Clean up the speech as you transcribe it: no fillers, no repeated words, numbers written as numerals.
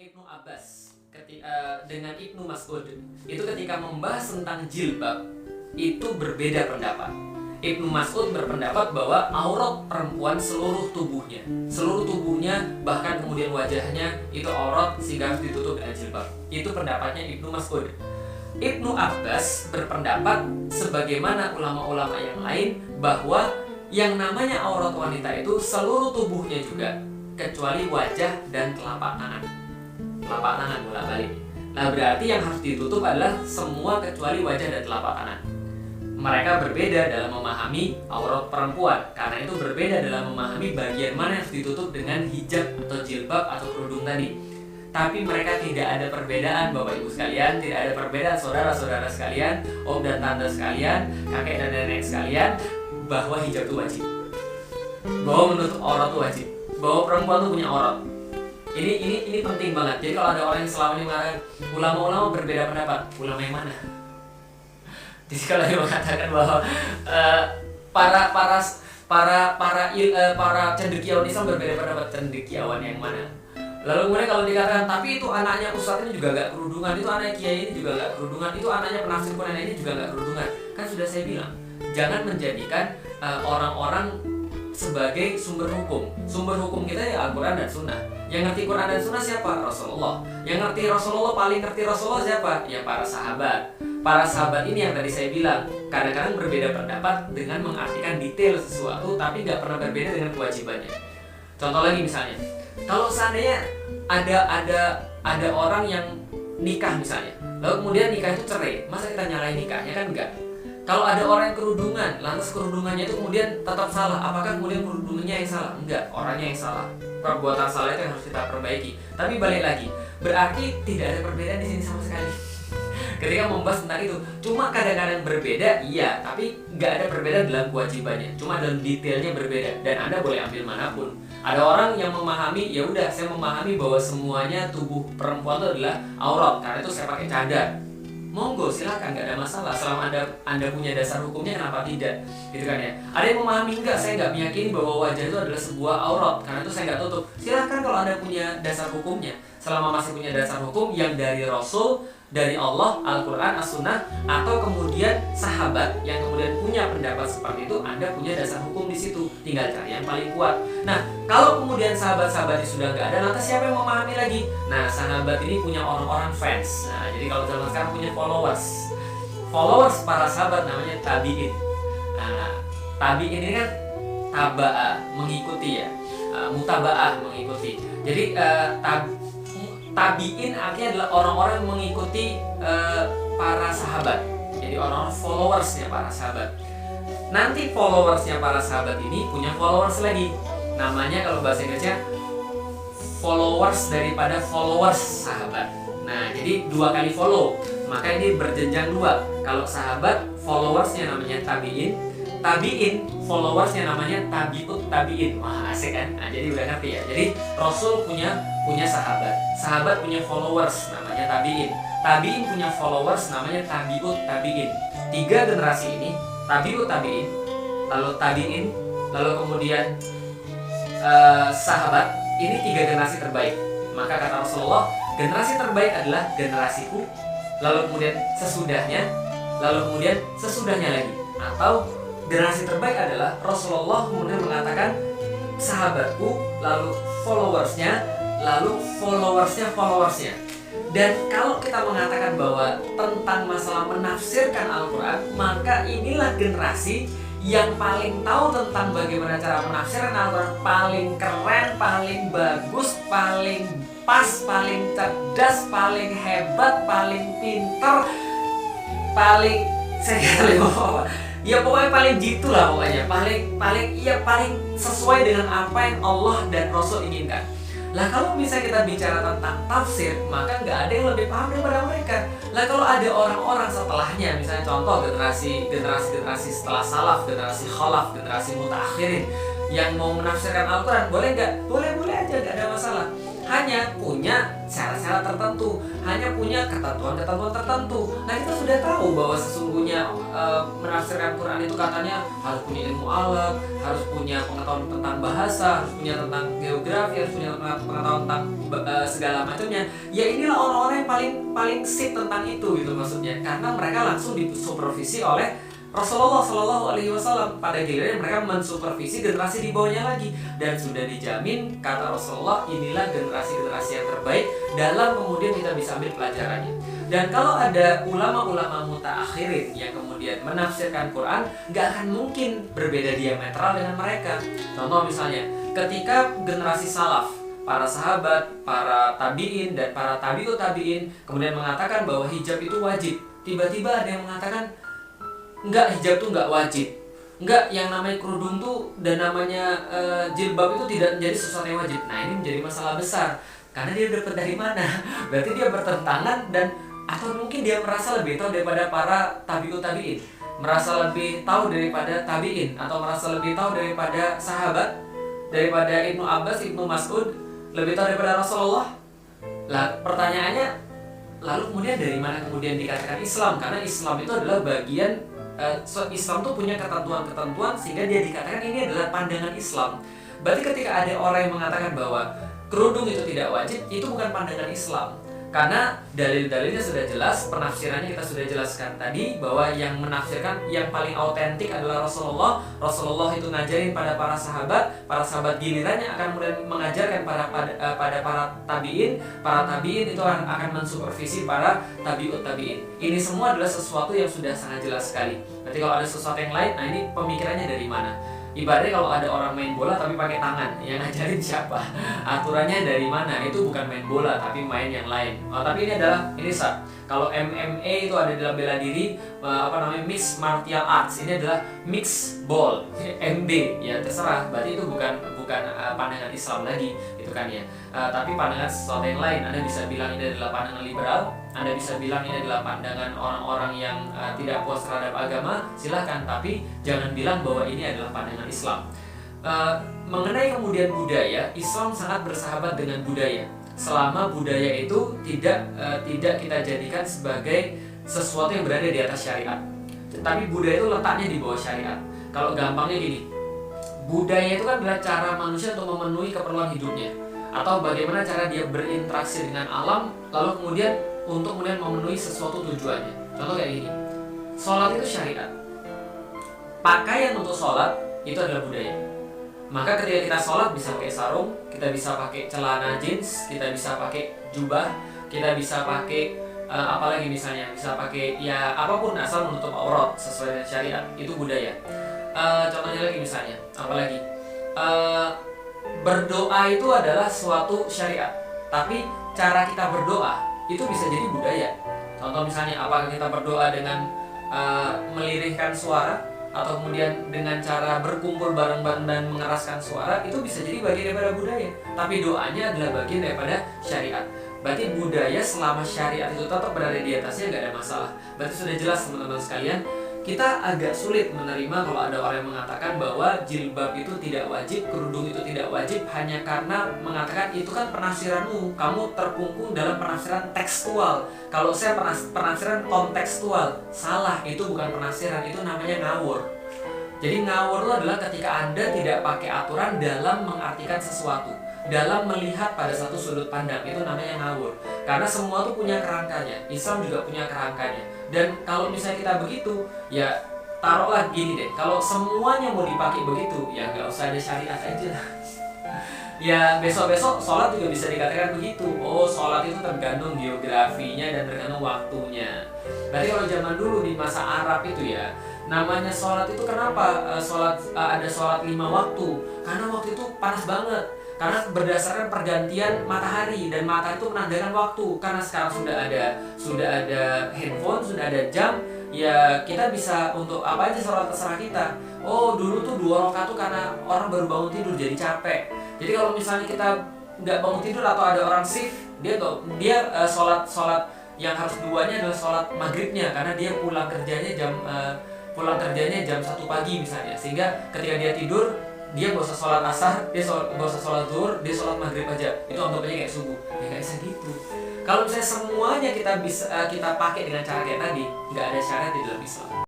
Ibnu Abbas dengan Ibnu Mas'ud itu ketika membahas tentang jilbab itu berbeda pendapat. Ibnu Mas'ud berpendapat bahwa aurat perempuan seluruh tubuhnya bahkan kemudian wajahnya itu aurat sehingga harus ditutup dengan jilbab. Itu pendapatnya Ibnu Mas'ud. Ibnu Abbas berpendapat sebagaimana ulama-ulama yang lain bahwa yang namanya aurat wanita itu seluruh tubuhnya juga kecuali wajah dan telapak tangan bolak-balik. Nah, berarti yang harus ditutup adalah semua kecuali wajah dan telapak tangan. Mereka berbeda dalam memahami aurat perempuan, karena itu berbeda dalam memahami bagian mana yang harus ditutup dengan hijab atau jilbab atau kerudung tadi. Tapi mereka tidak ada perbedaan, Bapak Ibu sekalian, tidak ada perbedaan saudara-saudara sekalian, om dan tante sekalian, kakek dan nenek sekalian, bahwa hijab itu wajib, bahwa menutup aurat itu wajib, bahwa perempuan itu punya aurat. Ini penting banget. Jadi kalau ada orang yang selama ini mengatakan ulama-ulama berbeda pendapat, ulama yang mana? Jadi kalau dia mengatakan bahwa para cendekiawan Islam berbeda pendapat, cendekiawan yang mana? Lalu kemudian kalau dikatakan tapi itu anaknya ustadz ini juga gak kerudungan, itu anaknya kiai ini juga gak kerudungan, itu anaknya penafsir Quran ini juga gak kerudungan. Kan sudah saya bilang, jangan menjadikan orang-orang sebagai sumber hukum. Sumber hukum kita ya Al-Quran dan Sunnah. Yang ngerti Quran dan Sunnah siapa? Rasulullah. Yang ngerti Rasulullah, paling ngerti Rasulullah siapa? Ya para sahabat. Para sahabat ini yang tadi saya bilang kadang-kadang berbeda pendapat dengan mengartikan detail sesuatu, tapi nggak pernah berbeda dengan kewajibannya. Contoh lagi misalnya, kalau seandainya ada orang yang nikah misalnya, lalu kemudian nikah itu cerai, masa kita nyalain nikahnya? Kan enggak. Kalau ada orang yang kerudungan, lantas kerudungannya itu kemudian tetap salah, apakah kemudian kerudungannya yang salah? Enggak, orangnya yang salah. Perbuatan salah itu yang harus kita perbaiki. Tapi balik lagi, berarti tidak ada perbedaan di sini sama sekali. Ketika membahas tentang itu, cuma kadang-kadang berbeda, iya, tapi nggak ada perbedaan dalam kewajibannya, cuma dalam detailnya berbeda. Dan Anda boleh ambil manapun. Ada orang yang memahami, ya udah, saya memahami bahwa semuanya tubuh perempuan itu adalah aurat, karena itu saya pakai cadar. Monggo silakan, nggak ada masalah selama anda punya dasar hukumnya, kenapa tidak, gitu kan ya. Ada yang memahami enggak, saya nggak meyakini bahwa wajah itu adalah sebuah aurat, karena itu saya nggak tutup. Silakan kalau anda punya dasar hukumnya, selama masih punya dasar hukum yang dari Rasul, dari Allah, Al-Quran, As-Sunnah, atau kemudian sahabat yang kemudian punya pendapat seperti itu, Anda punya dasar hukum di situ, tinggal cari yang paling kuat. Nah, kalau kemudian sahabat-sahabatnya sudah nggak ada, lantas siapa yang memahami lagi? Nah, sahabat ini punya orang-orang fans. Nah, jadi kalau zaman sekarang punya followers para sahabat namanya tabi'in. Nah, tabi'in ini kan taba'ah, mengikuti ya, mutaba'ah, mengikuti. Jadi tabi'in artinya adalah orang-orang yang mengikuti para sahabat. Jadi orang-orang followersnya para sahabat. Nanti followersnya para sahabat ini punya followers lagi. Namanya kalau bahasa Inggrisnya followers daripada followers sahabat. Nah, jadi 2 kali follow. Maka ini berjenjang 2. Kalau sahabat followersnya namanya tabi'in, tabi'in followersnya namanya tabi'ut tabi'in. Wah, asik kan? Nah, jadi udah ngerti ya. Jadi Rasul punya sahabat, sahabat punya followers namanya tabi'in, tabi'in punya followers namanya tabi'ut tabi'in. 3 generasi ini, tabi'ut tabi'in, lalu tabi'in, lalu kemudian sahabat, ini 3 generasi terbaik. Maka kata Rasulullah, generasi terbaik adalah generasiku, lalu kemudian sesudahnya, lalu kemudian sesudahnya lagi. Atau generasi terbaik adalah Rasulullah kemudian mengatakan sahabatku, lalu followersnya, lalu followersnya. Dan kalau kita mengatakan bahwa tentang masalah menafsirkan Al-Quran, maka inilah generasi yang paling tahu tentang bagaimana cara menafsirkan Al-Quran, paling keren, paling bagus, paling pas, paling cerdas, paling hebat, paling pinter, paling ya pokoknya paling jitu lah pokoknya, paling sesuai dengan apa yang Allah dan Rasul inginkan. Lah kalau bisa kita bicara tentang tafsir, maka nggak ada yang lebih paham daripada mereka. Lah kalau ada orang-orang setelahnya, misalnya contoh generasi setelah salaf, generasi khalaf, generasi mutaakhirin yang mau menafsirkan Al-Quran, boleh nggak? Boleh aja, nggak ada masalah. Hanya punya syarat-syarat tertentu, hanya punya ketentuan-ketentuan tertentu. Nah, kita sudah tahu bahwa sesungguhnya menafsirkan Quran itu katanya harus punya ilmu alat, harus punya pengetahuan tentang bahasa, harus punya tentang geografi, harus punya pengetahuan tentang segala macamnya. Ya inilah orang-orang yang paling sip tentang itu gitu maksudnya, karena mereka langsung disupervisi oleh Rasulullah Shallallahu Alaihi Wasallam. Pada gilirannya mereka mensupervisi generasi di bawahnya lagi, dan sudah dijamin kata Rasulullah, inilah generasi-generasi yang terbaik dalam kemudian kita bisa ambil pelajarannya. Dan kalau ada ulama-ulama mutaakhirin yang kemudian menafsirkan Quran, nggak akan mungkin berbeda diametral dengan mereka. Contoh misalnya, ketika generasi salaf, para sahabat, para tabi'in, dan para tabi'ut tabi'in kemudian mengatakan bahwa hijab itu wajib, tiba-tiba ada yang mengatakan enggak, hijab itu enggak wajib. Enggak, yang namanya kerudung tuh dan namanya jilbab itu tidak menjadi sesuatu yang wajib. Nah, ini menjadi masalah besar. Karena dia dapat dari mana? Berarti dia bertentangan, dan atau mungkin dia merasa lebih tahu daripada para tabi'ut tabi'in. Merasa lebih tahu daripada tabi'in, atau merasa lebih tahu daripada sahabat, daripada Ibnu Abbas, Ibnu Mas'ud, lebih tahu daripada Rasulullah. Lah, pertanyaannya, lalu kemudian dari mana kemudian dikatakan Islam? Karena Islam itu adalah bagian Islam tuh punya ketentuan-ketentuan sehingga dia dikatakan ini adalah pandangan Islam. Berarti ketika ada orang yang mengatakan bahwa kerudung itu tidak wajib, itu bukan pandangan Islam. Karena dalil-dalilnya sudah jelas, penafsirannya kita sudah jelaskan tadi, bahwa yang menafsirkan yang paling autentik adalah Rasulullah. Rasulullah itu ngajarin pada para sahabat gilirannya akan kemudian mengajarkan pada para tabi'in. Para tabi'in itu akan mensupervisi para tabi'ut tabi'in. Ini semua adalah sesuatu yang sudah sangat jelas sekali. Berarti kalau ada sesuatu yang lain, nah ini pemikirannya dari mana? Ibaratnya kalau ada orang main bola tapi pakai tangan, yang ngajarin siapa? Aturannya dari mana? Itu bukan main bola tapi main yang lain. Tapi ini kalau MMA itu ada dalam bela diri, mixed martial arts. Ini adalah mixed ball, MB, ya terserah. Berarti itu bukan pandangan Islam lagi, gitu kan ya. Tapi pandangan sesuatu yang lain. Anda bisa bilang ini adalah pandangan liberal, Anda bisa bilang ini adalah pandangan orang-orang yang tidak puas terhadap agama, silahkan. Tapi jangan bilang bahwa ini adalah pandangan Islam. Mengenai kemudian budaya, Islam sangat bersahabat dengan budaya. Selama budaya itu tidak kita jadikan sebagai sesuatu yang berada di atas syariat. Tetapi budaya itu letaknya di bawah syariat. Kalau gampangnya gini, budaya itu kan adalah cara manusia untuk memenuhi keperluan hidupnya, atau bagaimana cara dia berinteraksi dengan alam, lalu kemudian untuk kemudian memenuhi sesuatu tujuannya. Contoh kayak gini, sholat itu syariat. Pakaian untuk sholat itu adalah budaya. Maka ketika kita sholat bisa pakai sarung, kita bisa pakai celana jeans, kita bisa pakai jubah, kita bisa pakai apalagi misalnya, bisa pakai ya apapun asal menutup aurat sesuai dengan syariat, itu budaya. Contohnya lagi misalnya, apalagi berdoa itu adalah suatu syariat, tapi cara kita berdoa itu bisa jadi budaya. Contoh misalnya, apakah kita berdoa dengan melirihkan suara, atau kemudian dengan cara berkumpul bareng-bareng dan mengeraskan suara, itu bisa jadi bagian daripada budaya. Tapi doanya adalah bagian daripada syariat. Berarti budaya selama syariat itu tetap berada di atasnya, nggak ada masalah. Berarti sudah jelas teman-teman sekalian, kita agak sulit menerima kalau ada orang yang mengatakan bahwa jilbab itu tidak wajib, kerudung itu tidak wajib, hanya karena mengatakan itu kan penafsiranmu, kamu terkungkung dalam penafsiran tekstual. Kalau saya penafsiran kontekstual, salah, itu bukan penafsiran, itu namanya ngawur. Jadi ngawur itu adalah ketika Anda tidak pakai aturan dalam mengartikan sesuatu, dalam melihat pada satu sudut pandang, itu namanya ngawur. Karena semua itu punya kerangkanya, Islam juga punya kerangkanya. Dan kalau misalnya kita begitu, ya taruhlah gini deh, kalau semuanya mau dipakai begitu, ya nggak usah ada syariat aja. Ya besok-besok sholat juga bisa dikatakan begitu. Oh, sholat itu tergantung geografinya dan tergantung waktunya. Berarti kalau zaman dulu di masa Arab itu ya, namanya sholat itu kenapa ada sholat 5 waktu? Karena waktu itu panas banget. Karena berdasarkan pergantian matahari, dan matahari itu menandakan waktu. Karena sekarang sudah ada handphone, sudah ada jam, ya kita bisa untuk apa aja sholat terserah kita. Oh, dulu tuh 2 rakaat tuh karena orang baru bangun tidur jadi capek. Jadi kalau misalnya kita nggak bangun tidur atau ada orang shift, dia sholat yang harus duanya adalah sholat maghribnya, karena dia pulang kerjanya jam 1 pagi misalnya. Sehingga ketika dia tidur, dia gak usah sholat asar, dia gak usah sholat zuhur, dia sholat maghrib aja. Itu anggapnya kayak subuh. Ya gak bisa gitu. Kalau misalnya semuanya kita pakai dengan cara kayak tadi, nggak ada syariat di dalam Islam.